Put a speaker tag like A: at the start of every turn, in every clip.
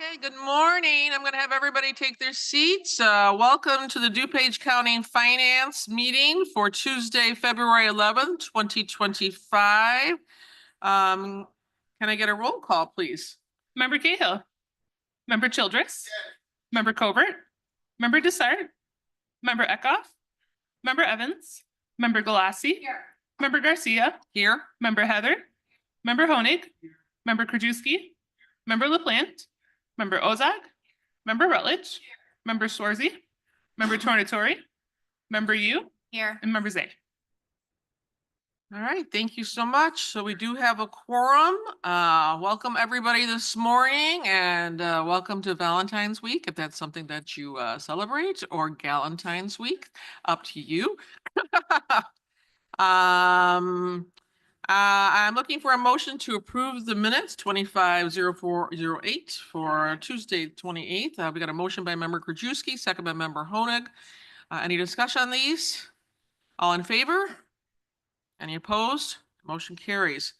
A: Okay, good morning. I'm going to have everybody take their seats. Welcome to the DuPage County Finance meeting for Tuesday, February 11th, 2025. Can I get a roll call, please?
B: Member Cahill, Member Childress, Member Covert, Member Dessert, Member Eckhoff, Member Evans, Member Galassi, Member Garcia,
A: Here.
B: Member Heather, Member Honig, Member Krajewski, Member LaPlante, Member Ozag, Member Rutledge, Member Swarzy, Member Tornatori, Member Yu,
C: Here.
B: and Member Zay.
A: All right, thank you so much. So we do have a quorum. Welcome everybody this morning and welcome to Valentine's Week, if that's something that you celebrate, or Galentine's Week, up to you. I'm looking for a motion to approve the minutes 250408 for Tuesday, 28th. We got a motion by member Krajewski, second by member Honig. Any discussion on these? All in favor? Any opposed? Motion carries.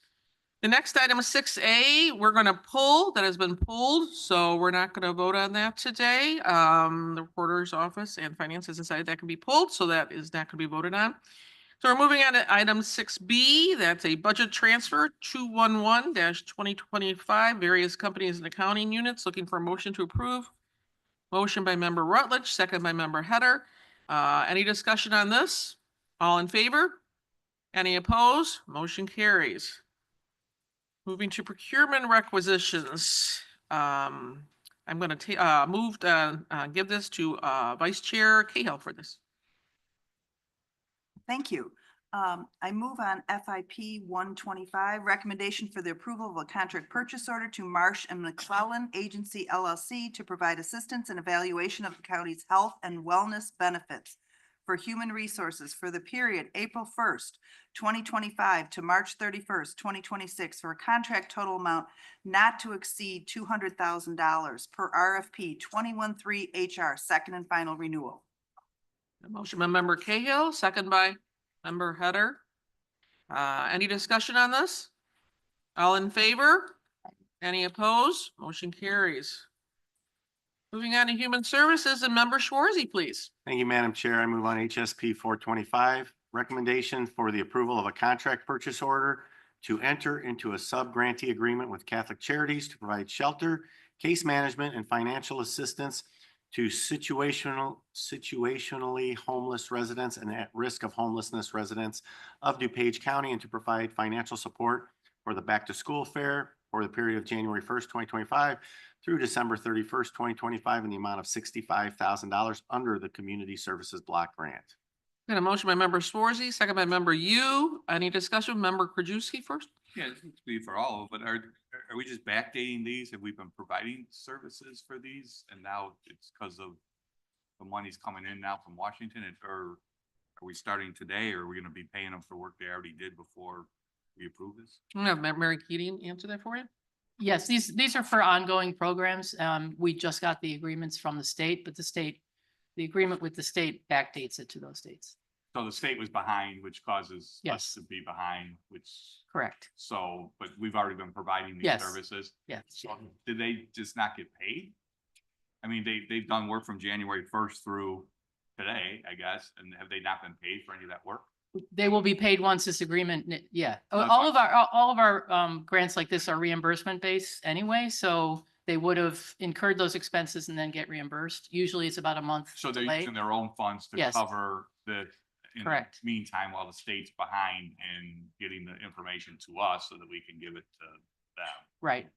A: The next item is 6A. We're going to pull, that has been pulled, so we're not going to vote on that today. The recorder's office and finance has decided that can be pulled, so that is not going to be voted on. So we're moving on to item 6B. That's a budget transfer 211-2025, various companies and accounting units. Looking for a motion to approve. Motion by member Rutledge, second by member Header. Any discussion on this? All in favor? Any opposed? Motion carries. Moving to procurement requisitions. I'm going to give this to Vice Chair Cahill for this.
C: Thank you. I move on FIP 125, recommendation for the approval of a contract purchase order to Marsh and McClellan Agency LLC to provide assistance and evaluation of the county's health and wellness benefits for human resources for the period April 1st, 2025 to March 31st, 2026 for a contract total amount not to exceed $200,000 per RFP 213 HR, second and final renewal.
A: A motion by member Cahill, second by member Header. Any discussion on this? All in favor? Any opposed? Motion carries. Moving on to human services and member Schwarzy, please.
D: Thank you, Madam Chair. I move on HSP 425, recommendation for the approval of a contract purchase order to enter into a sub-grantee agreement with Catholic Charities to provide shelter, case management, and financial assistance to situationally homeless residents and at risk of homelessness residents of DuPage County, and to provide financial support for the back to school fair for the period of January 1st, 2025 through December 31st, 2025 in the amount of $65,000 under the Community Services Block Grant.
A: Got a motion by member Swarzy, second by member Yu. Any discussion? Member Krajewski first.
E: Yeah, this needs to be for all, but are we just backdating these? Have we been providing services for these? And now it's because of the money's coming in now from Washington, or are we starting today, or are we going to be paying them for work they already did before we approve this?
A: I'm gonna have Mary Keating answer that for you.
B: Yes, these are for ongoing programs. We just got the agreements from the state, but the agreement with the state backdates it to those dates.
E: So the state was behind, which causes
B: Yes.
E: us to be behind, which.
B: Correct.
E: So, but we've already been providing these
B: Yes.
E: services.
B: Yes.
E: So did they just not get paid? I mean, they've done work from January 1st through today, I guess, and have they not been paid for any of that work?
B: They will be paid once this agreement, yeah.
E: That's
B: All of our grants like this are reimbursement based anyway, so they would have incurred those expenses and then get reimbursed. Usually it's about a month
E: So they're
B: delay.
E: using their own funds to
B: Yes.
E: cover in
B: Correct.
E: the meantime, while the state's behind and getting the information to us so that we can give it to them.
B: Right.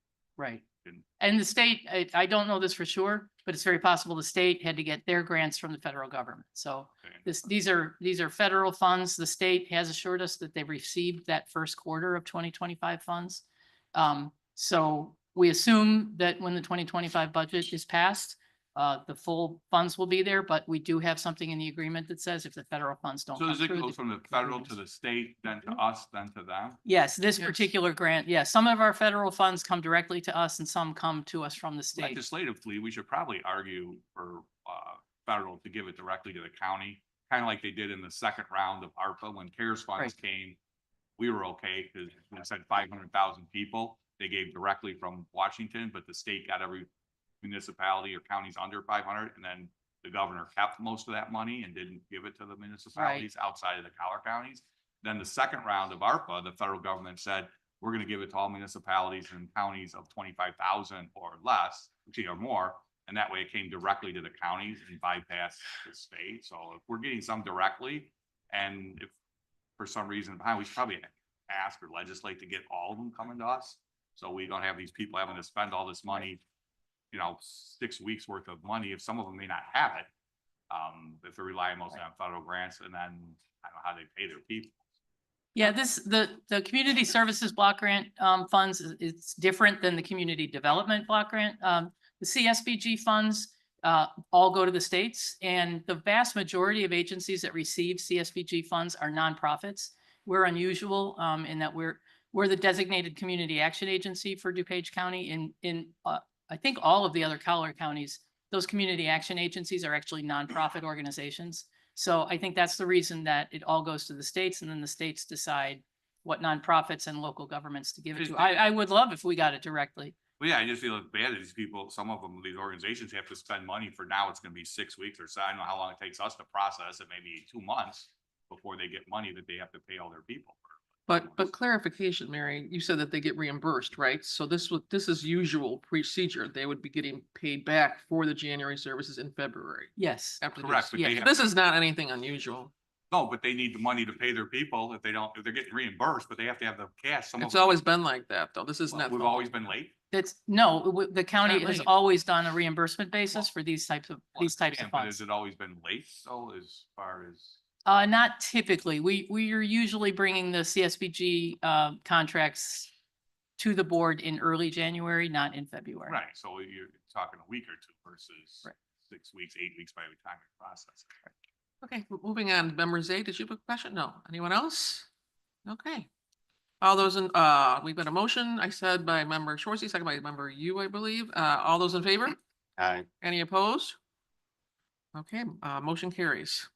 E: And-
B: And the state, I don't know this for sure, but it's very possible the state had to get their grants from the federal government. So
E: Okay.
B: these are federal funds. The state has assured us that they received that first quarter of 2025 funds. So we assume that when the 2025 budget is passed, the full funds will be there, but we do have something in the agreement that says if the federal funds don't
E: So
B: come
E: does it
B: through.
E: go from the federal to the state, then to us, then to them?
B: Yes, this
A: Yes.
B: particular grant, yes, some of our federal funds come directly to us and some come to us from the state.
E: Legislatively, we should probably argue for federal to give it directly to the county, kind of like they did in the second round of ARPA when CARES funds came. We were okay because we said 500,000 people. They gave directly from Washington, but the state got municipality or counties under 500, and then the governor kept most of that money and didn't give it to the municipalities outside of the collar counties. Then the second round of ARPA, the federal government said, we're gonna give it to all municipalities and counties of 25,000 or less, or more. And that way it came directly to the counties and bypassed the state. So if we're getting some directly, and if for some reason behind, we should probably ask or legislate to get all of them coming to us. So we don't have these people having to spend all this money, 6 weeks worth of money, if some of them may not have it. If they're relying mostly on federal grants, and then I don't know how they pay their people.
B: Yeah, the community services block grant funds, it's different than the community development block grant. The CSBG funds all go to the states, and the vast majority of agencies that receive CSBG funds are nonprofits. We're unusual in that we're the designated community action agency for DuPage County. In I think all of the other collar counties, those community action agencies are actually nonprofit organizations. So I think that's the reason that it all goes to the states, and then the states decide what nonprofits and local governments to give it to. I would love if we got it directly.
E: Well, yeah, I just feel bad that these people, some of them, these organizations have to spend money for now. It's gonna be 6 weeks or so. I don't know how long it takes us to process it, maybe 2 months before they get money that they have to pay all their people for.
A: But clarification, Mary, you said that they get reimbursed, right? So this is usual procedure. They would be getting paid back for the January services in February.
B: Yes.
A: After
E: Correct,
A: this.
E: but they
A: Yeah,
E: have
A: this
E: to-
A: is not anything unusual.
E: No, but they need the money to pay their people if they're getting reimbursed, but they have to have the cash. Some of
A: It's
E: them-
A: always been like that, though. This is
E: well,
A: not.
E: we've always been late.
B: The county
A: Not
B: has
A: late.
B: always done a reimbursement basis for these types of
E: But
B: funds.
E: has it always been late? So as far as,
B: Not typically. We are usually bringing the CSBG contracts to the board in early January, not in February.
E: right, so you're talking a week or two versus
B: Right.
E: 6 weeks, 8 weeks by the time you process it.
A: Okay, moving on. Member Zay, did you have a question? No. Anyone else? Okay. All those in, we've got a motion, I said by member Shorzy, second by member Yu, I believe. All those in favor?
D: Aye.
A: Any opposed? Okay, motion carries.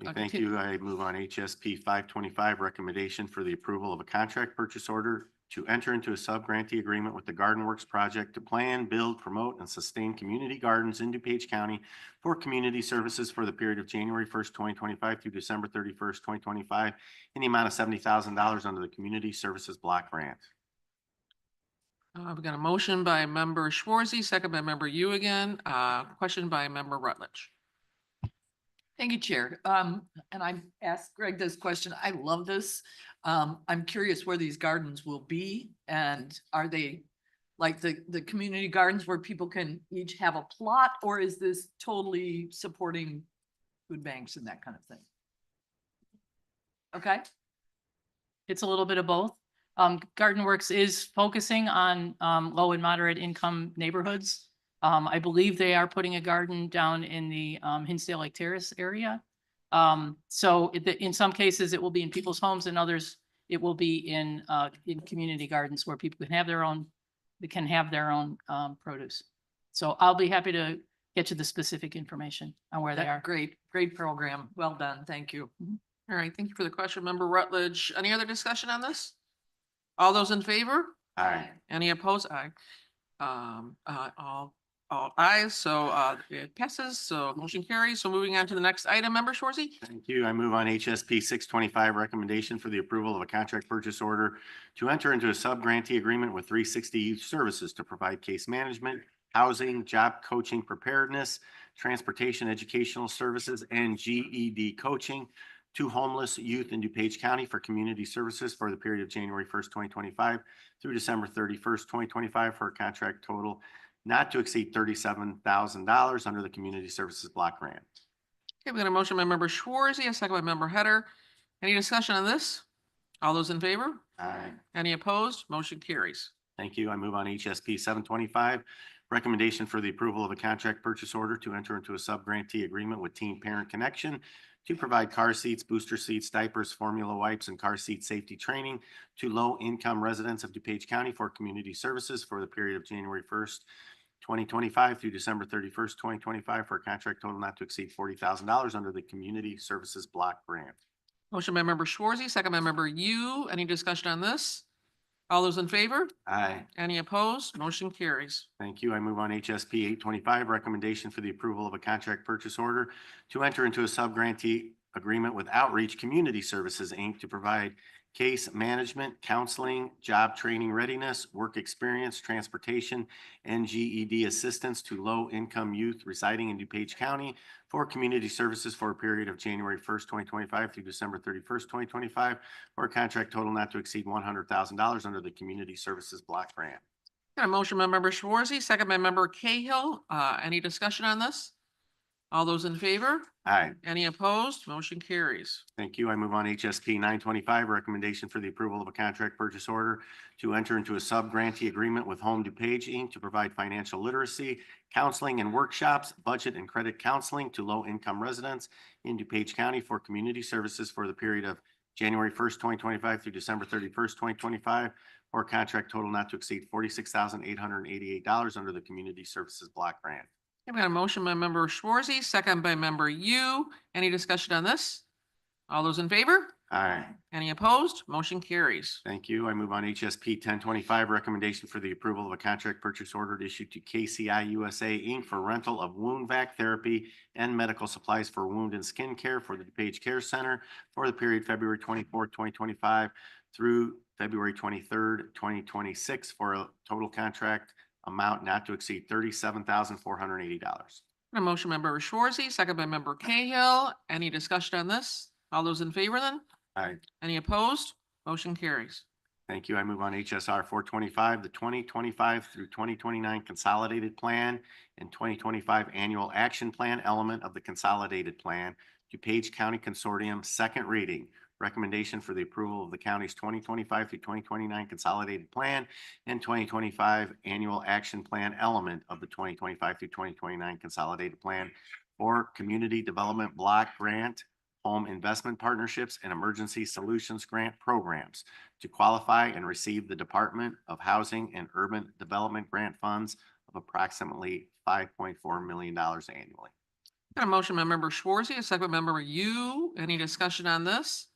D: Okay, thank you. I move on HSP 525, recommendation for the approval of a contract purchase order to enter into a sub-grantee agreement with the Garden Works project to plan, build, promote, and sustain community gardens in DuPage County for community services for the period of January 1st, 2025 through December 31st, 2025, in the amount of $70,000 under the Community Services Block Grant.
A: We've got a motion by member Schwarzy, second by member Yu again, question by member Rutledge.
F: Thank you, Chair. And I asked Greg this question. I love this. I'm curious where these gardens will be, and are they like the community gardens where people can each have a plot, or is this totally supporting food banks and that kind of thing? Okay,
B: It's a little bit of both. Garden Works is focusing on low and moderate income neighborhoods. I believe they are putting a garden down in the Hinsdale Lake Terrace area. So in some cases, it will be in people's homes, and others, it will be in community gardens where people can have their own, produce. So I'll be happy to get you the specific information on where they are.
F: great program. Well done. Thank you.
A: All right, thank you for the question, member Rutledge. Any other discussion on this? All those in favor?
D: Aye.
A: Any opposed? Aye. All ayes, so it passes, so motion carries. So moving on to the next item, member Shorzy?
D: Thank you. I move on HSP 625, recommendation for the approval of a contract purchase order to enter into a sub-grantee agreement with 360 Youth Services to provide case management, housing, job coaching preparedness, transportation, educational services, and GED coaching to homeless youth in DuPage County for community services for the period of January 1st, 2025 through December 31st, 2025 for a contract total not to exceed $37,000 under the Community Services Block Grant.
A: Okay, we got a motion by member Schwarzy, a second by member Header. Any discussion on this? All those in favor?
D: Aye.
A: Any opposed? Motion carries.
D: Thank you. I move on HSP 725, recommendation for the approval of a contract purchase order to enter into a sub-grantee agreement with Teen Parent Connection to provide car seats, booster seats, diapers, formula wipes, and car seat safety training to low-income residents of DuPage County for community services for the period of January 1st, 2025 through December 31st, 2025 for a contract total not to exceed $40,000 under the Community Services Block Grant.
A: Motion by member Schwarzy, second by member Yu. Any discussion on this? All those in favor?
D: Aye.
A: Any opposed? Motion carries.
D: Thank you. I move on HSP 825, recommendation for the approval of a contract purchase order to enter into a sub-grantee agreement with Outreach Community Services, Inc. to provide case management, counseling, job training readiness, work experience, transportation, and GED assistance to low-income youth residing in DuPage County for community services for a period of January 1st, 2025 through December 31st, 2025, for a contract total not to exceed $100,000 under the Community Services Block Grant.
A: Got a motion by member Schwarzy, second by member Cahill. Any discussion on this? All those in favor?
D: Aye.
A: Any opposed? Motion carries.
D: Thank you. I move on HSP 925, recommendation for the approval of a contract purchase order to enter into a sub-grantee agreement with Home DuPage, Inc. to provide financial literacy, counseling and workshops, budget and credit counseling to low-income residents in DuPage County for community services for the period of January 1st, 2025 through December 31st, 2025, for a contract total not to exceed $46,888 under the Community Services Block Grant.
A: I've got a motion by member Schwarzy, second by member Yu. Any discussion on this? All those in favor?
D: Aye.
A: Any opposed? Motion carries.
D: Thank you. I move on HSP 1025, recommendation for the approval of a contract purchase order issued to KCI USA, Inc. for rental of wound vac therapy and medical supplies for wound and skin care for the DuPage Care Center for the period February 24th, 2025 through February 23rd, 2026, for a total contract amount not to exceed $37,480.
A: A motion by member Schwarzy, second by member Cahill. Any discussion on this? All those in favor then?
D: Aye.
A: Any opposed? Motion carries.
D: Thank you. I move on HSR 425, the 2025 through 2029 Consolidated Plan and 2025 Annual Action Plan element of the Consolidated Plan, DuPage County Consortium, second reading. Recommendation for the approval of the county's 2025 through 2029 Consolidated Plan and 2025 Annual Action Plan element of the 2025 through 2029 Consolidated Plan for Community Development Block Grant, Home Investment Partnerships, and Emergency Solutions Grant Programs to qualify and receive the Department of Housing and Urban Development grant funds of approximately $5.4 million annually.
A: Got a motion by member Schwarzy, a second by member Yu. Any discussion on this?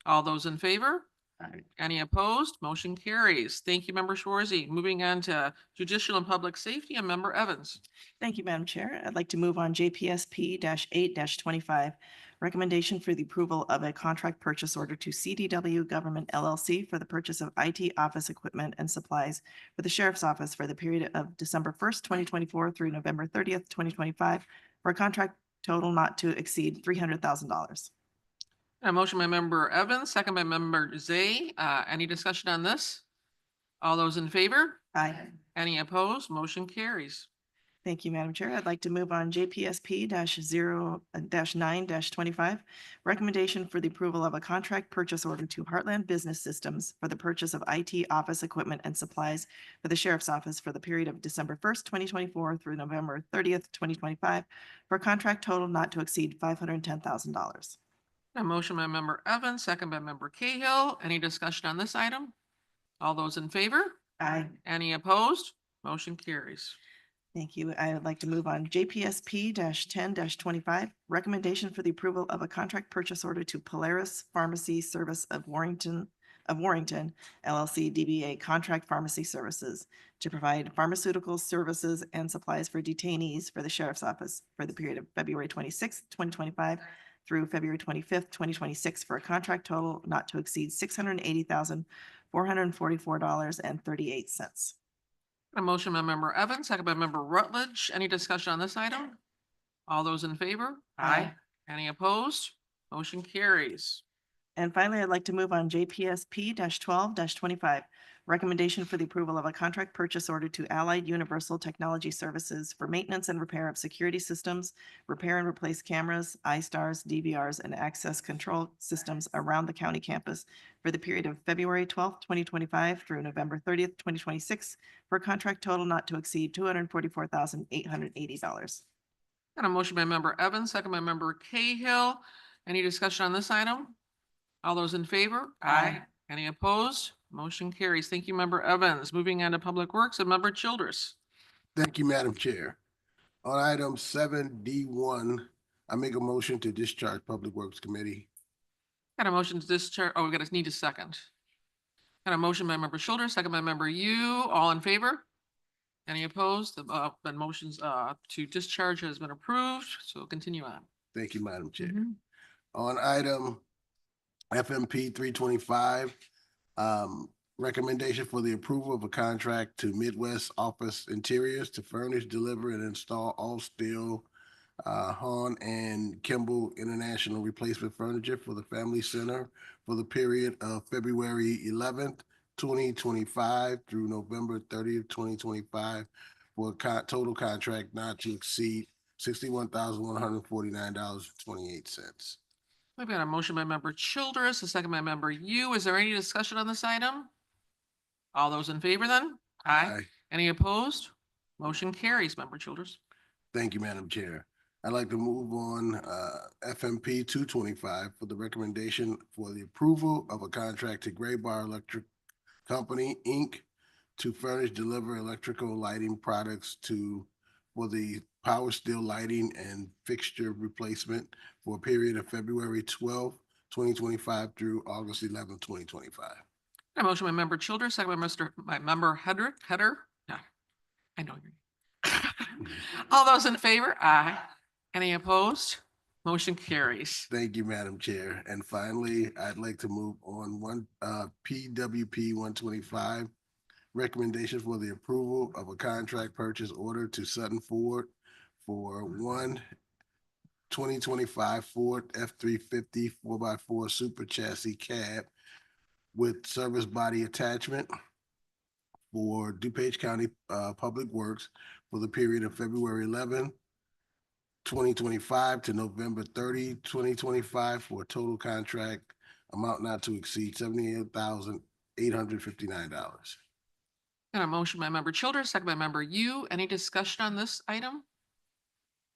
A: All those in favor?
D: Aye.
A: Any opposed? Motion carries. Thank you, member Schwarzy. Moving on to Judicial and Public Safety, and member Evans.
G: Thank you, Madam Chair. I'd like to move on JPSP 8-25. Recommendation for the approval of a contract purchase order to CDW Government LLC for the purchase of IT office equipment and supplies for the Sheriff's Office for the period of December 1st, 2024 through November 30th, 2025, for a contract total not to exceed $300,000.
A: A motion by member Evans, second by member Zay. Any discussion on this? All those in favor?
G: Aye.
A: Any opposed? Motion carries.
G: Thank you, Madam Chair. I'd like to move on JPSP 0-9-25. Recommendation for the approval of a contract purchase order to Heartland Business Systems for the purchase of IT office equipment and supplies for the Sheriff's Office for the period of December 1st, 2024 through November 30th, 2025, for a contract total not to exceed $510,000.
A: A motion by member Evans, second by member Cahill. Any discussion on this item? All those in favor?
G: Aye.
A: Any opposed? Motion carries.
G: Thank you. I would like to move on JPSP 10-25. Recommendation for the approval of a contract purchase order to Polaris Pharmacy Service of Warrington LLC DBA Contract Pharmacy Services to provide pharmaceutical services and supplies for detainees for the Sheriff's Office for the period of February 26th, 2025 through February 25th, 2026, for a contract total not to exceed $680,444.38.
A: A motion by member Evans, second by member Rutledge. Any discussion on this item? All those in favor?
G: Aye.
A: Any opposed? Motion carries.
G: And finally, I'd like to move on JPSP 12-25. Recommendation for the approval of a contract purchase order to Allied Universal Technology Services for maintenance and repair of security systems, repair and replace cameras, iStars, DVRs, and access control systems around the county campus for the period of February 12th, 2025 through November 30th, 2026, for a contract total not to exceed $244,880.
A: Got a motion by member Evans, second by member Cahill. Any discussion on this item? All those in favor?
G: Aye.
A: Any opposed? Motion carries. Thank you, member Evans. Moving on to Public Works, and member Childress.
H: Thank you, Madam Chair. On item 7D1, I make a motion to discharge Public Works Committee.
A: Got a motion to discharge. Oh, we need a second. Got a motion by member Childers, second by member You. All in favor? Any opposed? The motions to discharge has been approved, so we'll continue on.
H: Thank you, Madam Chair.
A: Mhm.
H: On item FMP 325, recommendation for the approval of a contract to Midwest Office Interiors to furnish, deliver, and install all steel Hahn and Kimball International replacement furniture for the Family Center for the period of February 11th, 2025 through November 30th, 2025 for a total contract not to exceed $61,149.28.
A: We've got a motion by member Childers, a second by member You. Is there any discussion on this item? All those in favor then? Aye. Any opposed? Motion carries, member Childers.
H: Thank you, Madam Chair. I'd like to move on FMP 225 for the recommendation for the approval of a contract to Gray Bar Electric Company, Inc. to furnish, deliver electrical lighting products for the power steel lighting and fixture replacement for a period of February 12th, 2025 through August 11th, 2025.
A: A motion by member Childers, second by member Header. Yeah, I know your name. All those in favor? Aye. Any opposed? Motion carries.
H: Thank you, Madam Chair. And finally, I'd like to move on PWP 125, recommendation for the approval of a contract purchase order to Sutton Ford for 2025 Ford F-350 4x4 Super Chassis Cab with service body attachment for DuPage County Public Works for the period of February 11th, 2025 to November 30, 2025 for a total contract amount not to exceed $78,859.
A: Got a motion by member Childers, second by member You. Any discussion on this item?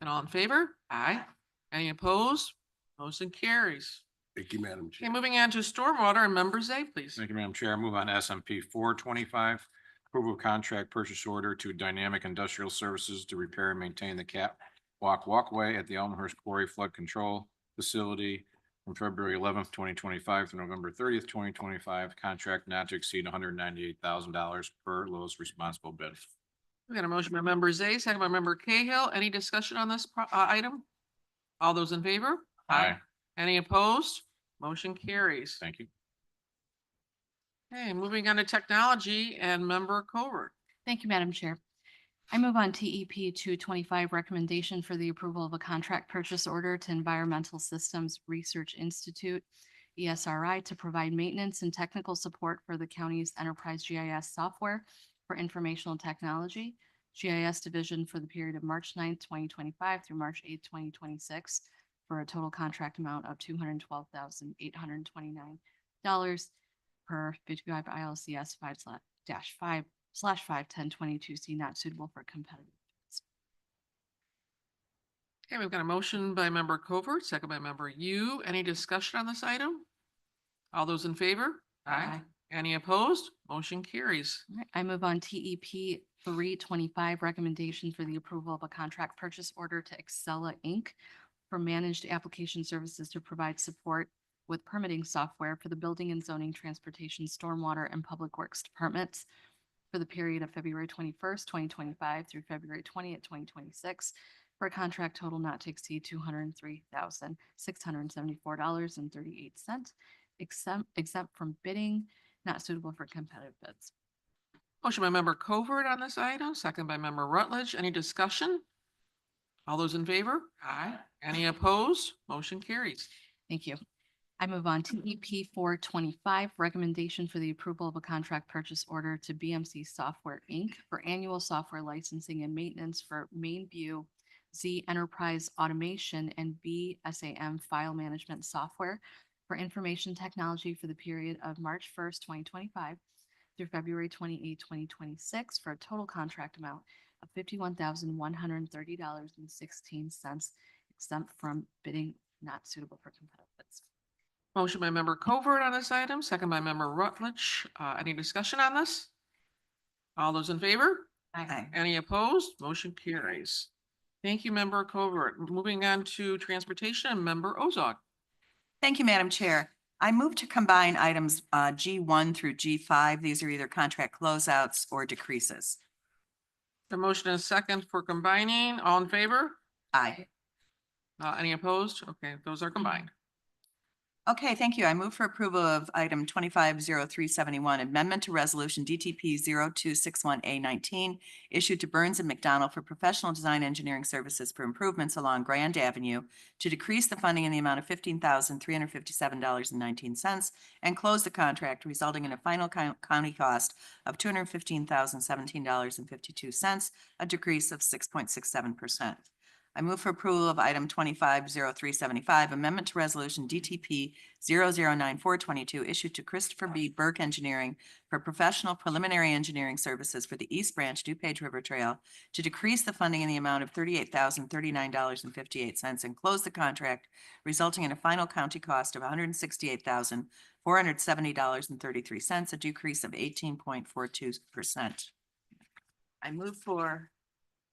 A: And all in favor? Aye. Any opposed? Motion carries.
H: Thank you, Madam
A: Okay,
H: Chair.
A: moving on to stormwater and member Zay, please.
I: Thank you, Madam Chair. I move on SMP 425, approval of contract purchase order to Dynamic Industrial Services to repair and maintain the walkway at the Elmhurst Quarry Flood Control Facility from February 11th, 2025 through November 30th, 2025. Contract not to exceed $198,000 per lowest responsible bid.
A: We got a motion by member Zay, second by member Cahill. Any discussion on this item? All those in favor?
I: Aye.
A: Any opposed? Motion carries.
I: Thank you.
A: Okay, moving on to technology and member Covert.
J: Thank you, Madam Chair. I move on TEP 225, recommendation for the approval of a contract purchase order to Environmental Systems Research Institute, ESRI, to provide maintenance and technical support for the county's enterprise GIS software for informational technology, GIS division for the period of March 9th, 2025 through March 8th, 2026, for a total contract amount of $212,829 per 55 ILCS 5/5/1022C, not suitable for competitive bids.
A: Okay, we've got a motion by member Covert, second by member You. Any discussion on this item? All those in favor?
J: Aye.
A: Any opposed? Motion carries.
J: All right, I move on TEP 325, recommendation for the approval of a contract purchase order to Excella Inc. for managed application services to provide support with permitting software for the Building and Zoning, Transportation, Stormwater, and Public Works Departments for the period of February 21st, 2025 through February 20th, 2026, for a contract total not to exceed $203,674.38, exempt from bidding, not suitable for competitive bids.
A: Motion by member Covert on this item, second by member Rutledge. Any discussion? All those in favor? Aye. Any opposed? Motion carries.
J: Thank you. I move on to EP 425, recommendation for the approval of a contract purchase order to BMC Software, Inc. for annual software licensing and maintenance for MainView, Z Enterprise Automation, and BSAM File Management Software for information technology for the period of March 1st, 2025 through February 28th, 2026, for a total contract amount of $51,130.16, exempt from bidding, not suitable for competitive bids.
A: Motion by member Covert on this item, second by member Rutledge. Any discussion on this? All those in favor?
C: Aye.
A: Any opposed? Motion carries. Thank you, member Covert. Moving on to transportation and member Ozog.
C: Thank you, Madam Chair. I move to combine items G1 through G5. These are either contract closeouts or decreases.
A: The motion is second for combining. All in favor?
C: Aye.
A: Any opposed? Okay, those are combined.
C: Okay, thank you. I move for approval of item 250371, amendment to resolution DTP 0261A19, issued to Burns and McDonnell for professional design engineering services for improvements along Grand Avenue to decrease the funding in the amount of $15,357.19 and close the contract, resulting in a final county cost of $215,017.52, a decrease of 6.67%. I move for approval of item 250375, amendment to resolution DTP 009422, issued to Christopher B. Burke Engineering for professional preliminary engineering services for the East Branch DuPage River Trail to decrease the funding in the amount of $38,039.58 and close the contract, resulting in a final county cost of $168,470.33, a decrease of 18.42%. I move for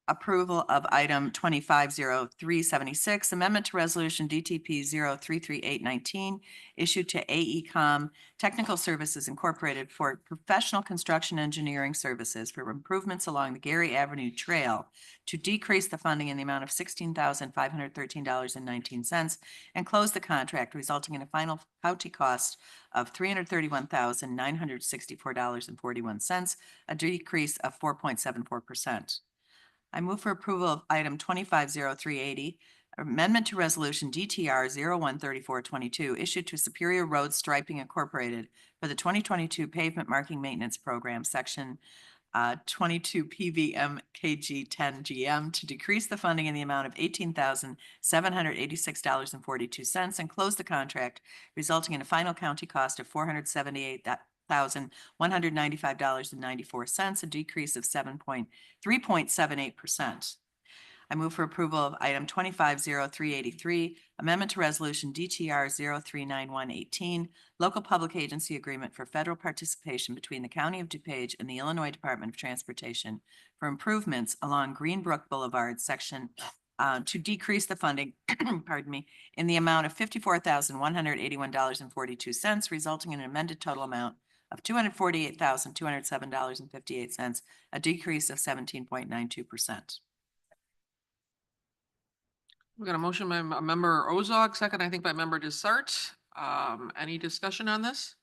C: approval of item 250376, amendment to resolution DTP 033819, issued to AECom Technical Services Incorporated for professional construction engineering services for improvements along the Gary Avenue Trail to decrease the funding in the amount of $16,513.19 and close the contract, resulting in a final county cost of $331,964.41, a decrease of 4.74%. I move for approval of item 250380, amendment to resolution DTR 013422, issued to Superior Road Striping Incorporated for the 2022 pavement marking maintenance program, section 22 PVMKG 10 GM, to decrease the funding in the amount of $18,786.42 and close the contract, resulting in a final county cost of $478,195.94, a decrease of 3.78%. I move for approval of item 250383, amendment to resolution DTR 039118, local public agency agreement for federal participation between the County of DuPage and the Illinois Department of Transportation for improvements along Greenbrook Boulevard, section to decrease the funding, pardon me, in the amount of $54,181.42, resulting in an amended total amount of $248,207.58, a decrease of 17.92%.
A: We got a motion by member Ozog, second, I think by member Desart. Any discussion on this?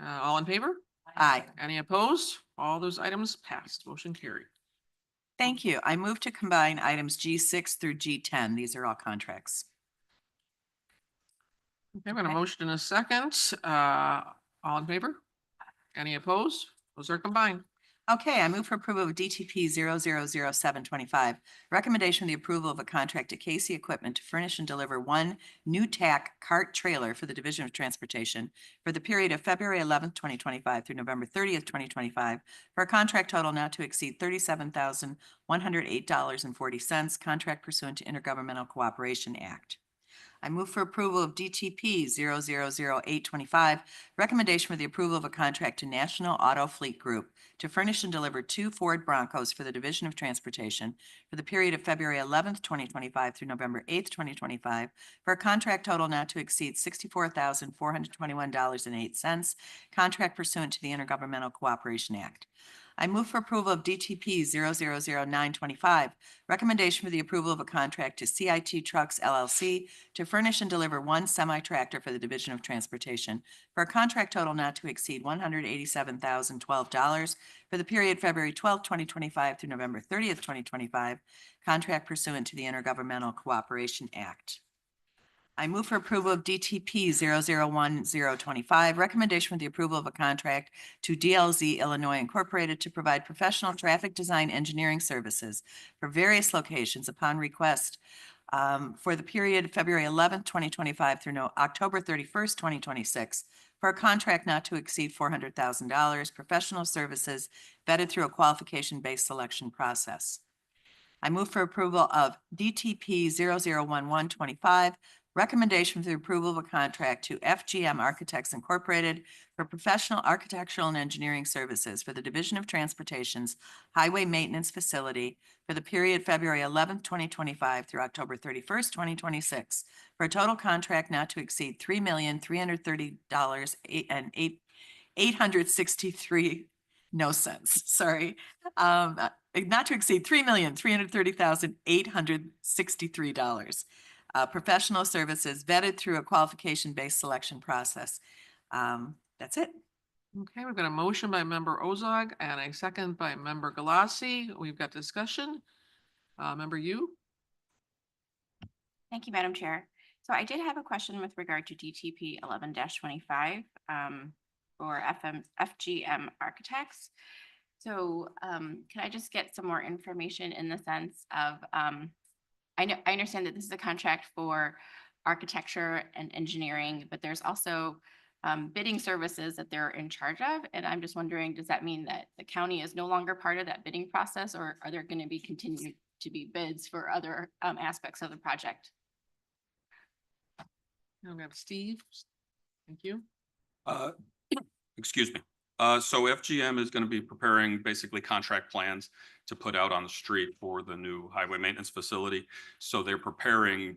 A: All in favor?
C: Aye.
A: Any opposed? All those items passed. Motion carried.
C: Thank you. I move to combine items G6 through G10. These are all contracts.
A: Okay, we got a motion in a second. All in favor? Any opposed? Those are combined.
C: Okay, I move for approval of DTP 000725. Recommendation of the approval of a contract to Casey Equipment to furnish and deliver one new TAC cart trailer for the Division of Transportation for the period of February 11th, 2025 through November 30th, 2025, for a contract total not to exceed $37,108.40, contract pursuant to Intergovernmental Cooperation Act. I move for approval of DTP 000825, recommendation for the approval of a contract to National Auto Fleet Group to furnish and deliver two Ford Broncos for the Division of Transportation for the period of February 11th, 2025 through November 8th, 2025, for a contract total not to exceed $64,421.08, contract pursuant to the Intergovernmental Cooperation Act. I move for approval of DTP 000925, recommendation for the approval of a contract to CIT Trucks LLC to furnish and deliver one semi-tractor for the Division of Transportation for a contract total not to exceed $187,012 for the period February 12th, 2025 through November 30th, 2025, contract pursuant to the Intergovernmental Cooperation Act. I move for approval of DTP 001025, recommendation for the approval of a contract to DLZ Illinois Incorporated to provide professional traffic design engineering services for various locations upon request for the period February 11th, 2025 through October 31st, 2026, for a contract not to exceed $400,000, professional services vetted through a qualification-based selection process. I move for approval of DTP 001125, recommendation for the approval of a contract to FGM Architects Incorporated for professional architectural and engineering services for the Division of Transportation's Highway Maintenance Facility for the period February 11th, 2025 through October 31st, 2026, for a total contract not to exceed $3,330 and 863 no cents, sorry. Not to exceed $3,330,863. Professional services vetted through a qualification-based selection process. That's it.
A: Okay, we've got a motion by member Ozog and a second by member Galassi. We've got discussion. Member you?
K: Thank you, Madam Chair. So I did have a question with regard to DTP 11-25 for FGM Architects. So can I just get some more information in the sense of, I understand that this is a contract for architecture and engineering, but there's also bidding services that they're in charge of. And I'm just wondering, does that mean that the county is no longer part of that bidding process, or are there going to be continued to be bids for other aspects of the project?
A: Now we have Steve. Thank you.
L: Excuse me. So FGM is going to be preparing basically contract plans to put out on the street for the new highway maintenance facility. So they're preparing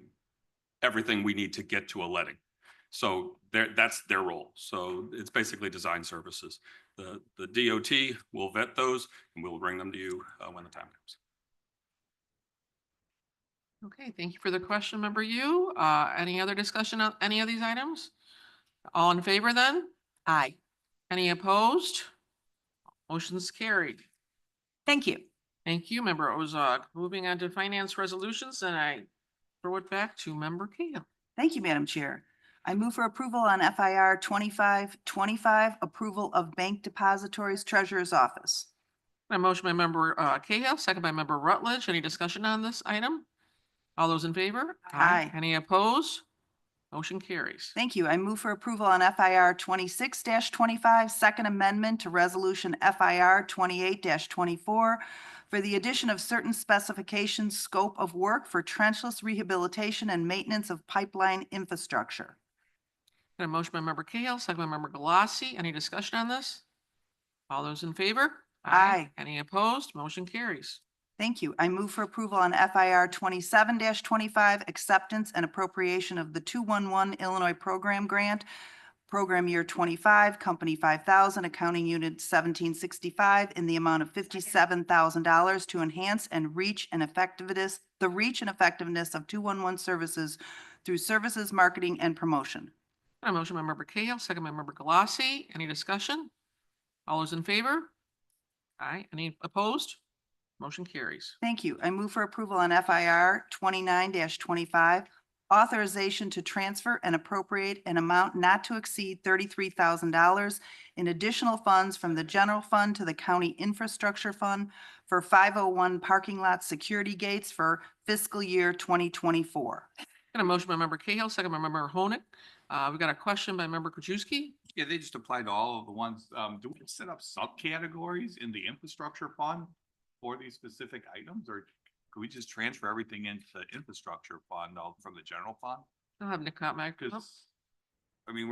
L: everything we need to get to a letting. So that's their role. So it's basically design services. The DOT will vet those and we'll bring them to you when the time comes.
A: Okay, thank you for the question, member you. Any other discussion on any of these items? All in favor then?
C: Aye.
A: Any opposed? Motion's carried.
C: Thank you.
A: Thank you, member Ozog. Moving on to finance resolutions, and I throw it back to member Cahill.
C: Thank you, Madam Chair. I move for approval on FIR 2525, approval of Bank Depositories Treasurer's Office.
A: A motion by member Cahill, second by member Rutledge. Any discussion on this item? All those in favor?
C: Aye.
A: Any opposed? Motion carries.
C: Thank you. I move for approval on FIR 26-25, Second Amendment to Resolution FIR 28-24 for the addition of certain specifications, scope of work for trenchless rehabilitation and maintenance of pipeline infrastructure.
A: Got a motion by member Cahill, second by member Galassi. Any discussion on this? All those in favor?
C: Aye.
A: Any opposed? Motion carries.
C: Thank you. I move for approval on FIR 27-25, acceptance and appropriation of the 211 Illinois Program Grant, Program Year 25, Company 5,000, Accounting Unit 1765, in the amount of $57,000 to enhance and reach and effectiveness, the reach and effectiveness of 211 services through services, marketing, and promotion.
A: Got a motion by member Cahill, second by member Galassi. Any discussion? All those in favor? Aye. Any opposed? Motion carries.
C: Thank you. I move for approval on FIR 29-25, authorization to transfer and appropriate an amount not to exceed $33,000 in additional funds from the general fund to the county infrastructure fund for 501 parking lot security gates for fiscal year 2024.
A: Got a motion by member Cahill, second by member Honig. We've got a question by member Krajewski.
E: Yeah, they just apply to all of the ones. Do we set up subcategories in the infrastructure fund for these specific items, or could we just transfer everything into the infrastructure fund from the general fund?
A: I'll have Nick Kotmak.
E: Because, I mean,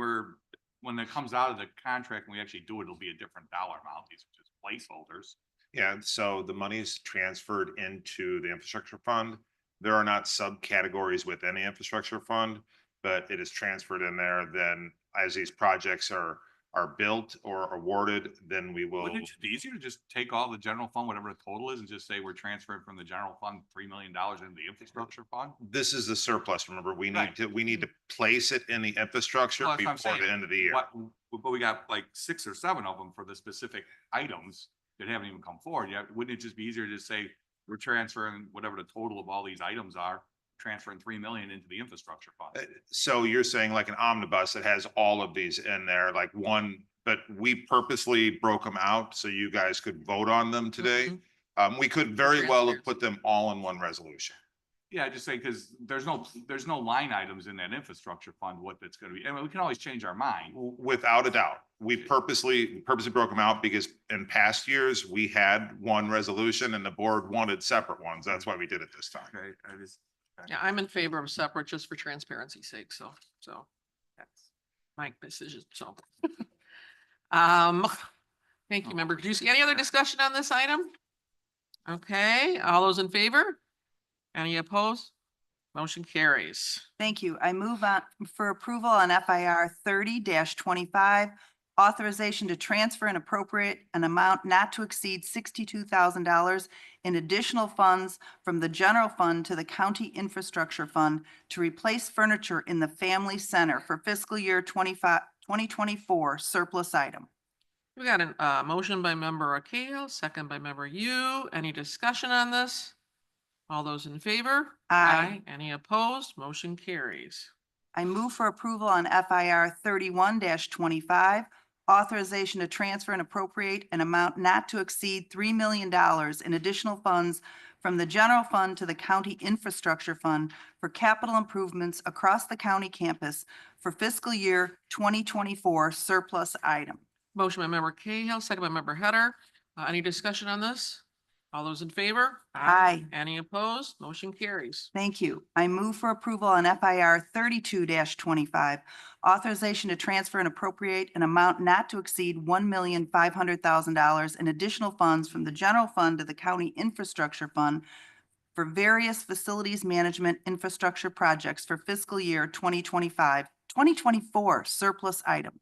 E: when it comes out of the contract and we actually do it, it'll be a different dollar amount. These are just placeholders.
M: Yeah, so the money is transferred into the infrastructure fund. There are not subcategories within the infrastructure fund, but it is transferred in there. Then as these projects are built or awarded, then we will.
E: Wouldn't it just be easier to just take all the general fund, whatever the total is, and just say we're transferring from the general fund $3 million into the infrastructure fund?
M: This is the surplus. Remember, we
E: Right.
M: need to place it in the infrastructure
E: Well, that's what I'm
M: before the
E: saying.
M: end of the year.
E: But we got like 6 or 7 of them for the specific items that haven't even come forward yet. Wouldn't it just be easier to say we're transferring whatever the total of all these items are, transferring 3 million into the infrastructure fund?
M: So you're saying like an omnibus that has all of these in there, like one, but we purposely broke them out so you guys could vote on them today. We could very well have put them all in one resolution.
E: Yeah, I just say, because there's no line items in that infrastructure fund, what that's gonna be. I mean, we can always change our mind.
M: Without a doubt, we purposely broke them out because in past years, we had one resolution and the board wanted separate ones. That's why we did it this time.
E: Okay,
A: Yeah, I'm in favor of separate just for transparency's sake, so that's my decision, so. Thank you, Member Kajewski. Any other discussion on this item? Okay, all those in favor? Any opposed? Motion carries.
C: Thank you. I move on for approval on FIR 30-25, authorization to transfer and appropriate an amount not to exceed $62,000 in additional funds from the general fund to the county infrastructure fund to replace furniture in the family center for fiscal year 2024 surplus item.
A: We got a motion by Member Cahill, second by Member Yu. Any discussion on this? All those in favor?
C: Aye.
A: Any opposed? Motion carries.
C: I move for approval on FIR 31-25, authorization to transfer and appropriate an amount not to exceed $3 million in additional funds from the general fund to the county infrastructure fund for capital improvements across the county campus for fiscal year 2024 surplus item.
A: Motion by Member Cahill, second by Member Header. Any discussion on this? All those in favor?
C: Aye.
A: Any opposed? Motion carries.
C: Thank you. I move for approval on FIR 32-25, authorization to transfer and appropriate an amount not to exceed $1,500,000 in additional funds from the general fund to the county infrastructure fund for various facilities management infrastructure projects for fiscal year 2024 surplus item.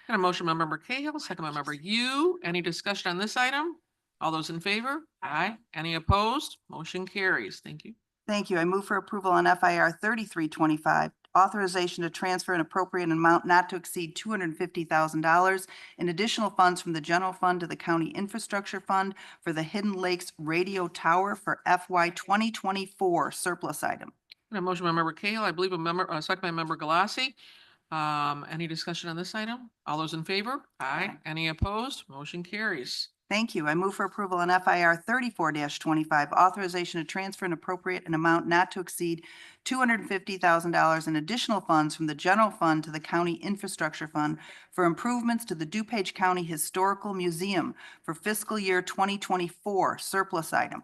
A: Got a motion by Member Cahill, second by Member Yu. Any discussion on this item? All those in favor? Aye. Any opposed? Motion carries. Thank you.
C: Thank you. I move for approval on FIR 33-25, authorization to transfer and appropriate an amount not to exceed $250,000 in additional funds from the general fund to the county infrastructure fund for the Hidden Lakes Radio Tower for FY 2024 surplus item.
A: Got a motion by Member Cahill, I believe second by Member Galassi. Any discussion on this item? All those in favor? Aye. Any opposed? Motion carries.
C: Thank you. I move for approval on FIR 34-25, authorization to transfer and appropriate an amount not to exceed $250,000 in additional funds from the general fund to the county infrastructure fund for improvements to the DuPage County Historical Museum for fiscal year 2024 surplus item.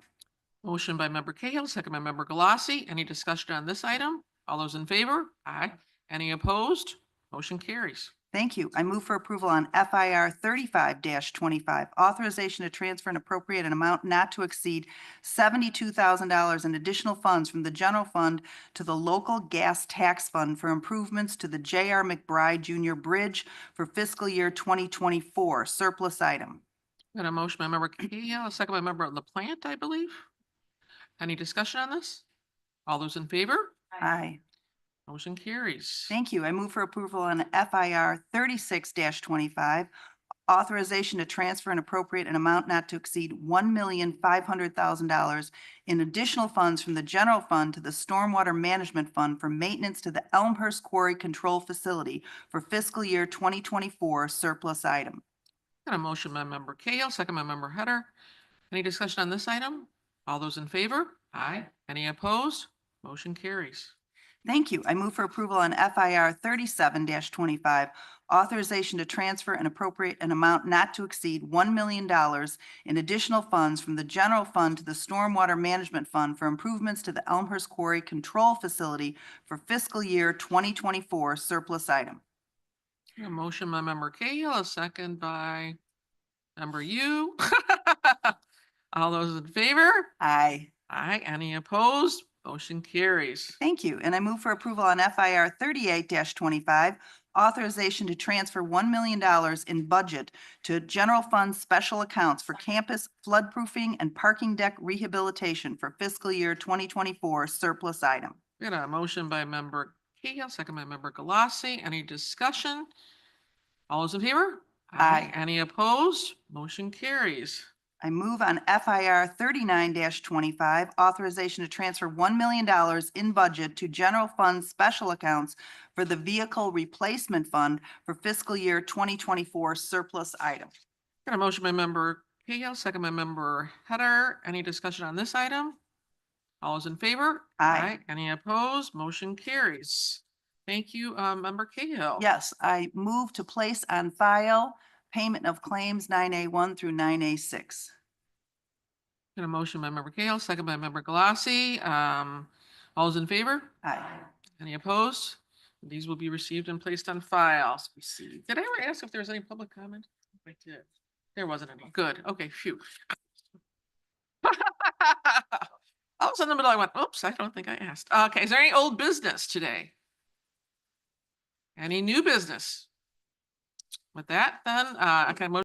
A: Motion by Member Cahill, second by Member Galassi. Any discussion on this item? All those in favor? Aye. Any opposed? Motion carries.
C: Thank you. I move for approval on FIR 35-25, authorization to transfer and appropriate an amount not to exceed $72,000 in additional funds from the general fund to the local gas tax fund for improvements to the J.R. McBride Jr. Bridge for fiscal year 2024 surplus item.
A: Got a motion by Member Cahill, a second by Member LaPlante, I believe. Any discussion on this? All those in favor?
C: Aye.
A: Motion carries.
C: Thank you. I move for approval on FIR 36-25, authorization to transfer and appropriate an amount not to exceed $1,500,000 in additional funds from the general fund to the stormwater management fund for maintenance to the Elmhurst Quarry Control Facility for fiscal year 2024 surplus item.
A: Got a motion by Member Cahill, second by Member Header. Any discussion on this item? All those in favor? Aye. Any opposed? Motion carries.
C: Thank you. I move for approval on FIR 37-25, authorization to transfer and appropriate an amount not to exceed $1 million in additional funds from the general fund to the stormwater management fund for improvements to the Elmhurst Quarry Control Facility for fiscal year 2024 surplus item.
A: A motion by Member Cahill, a second by Member Yu. All those in favor?
C: Aye.
A: Aye. Any opposed? Motion carries.
C: Thank you. And I move for approval on FIR 38-25, authorization to transfer $1 million in budget to general fund special accounts for campus floodproofing and parking deck rehabilitation for fiscal year 2024 surplus item.
A: We got a motion by Member Cahill, second by Member Galassi. Any discussion? All those in favor?
C: Aye.
A: Any opposed? Motion carries.
C: I move on FIR 39-25, authorization to transfer $1 million in budget to general fund special accounts for the vehicle replacement fund for fiscal year 2024 surplus item.
A: Got a motion by Member Cahill, second by Member Header. Any discussion on this item? All those in favor?
C: Aye.
A: Any opposed? Motion carries. Thank you, Member Cahill.
C: Yes, I move to place on file payment of claims 9A1 through 9A6.
A: Got a motion by Member Cahill, second by Member Galassi. All those in favor?
C: Aye.
A: Any opposed? These will be received and placed on file. Did I ever ask if there was any public comment? I did. There wasn't any. Good. Okay, phew. All of a sudden in the middle, I went, oops, I don't think I asked. Okay, is there any old business today? Any new business? With that, then, I can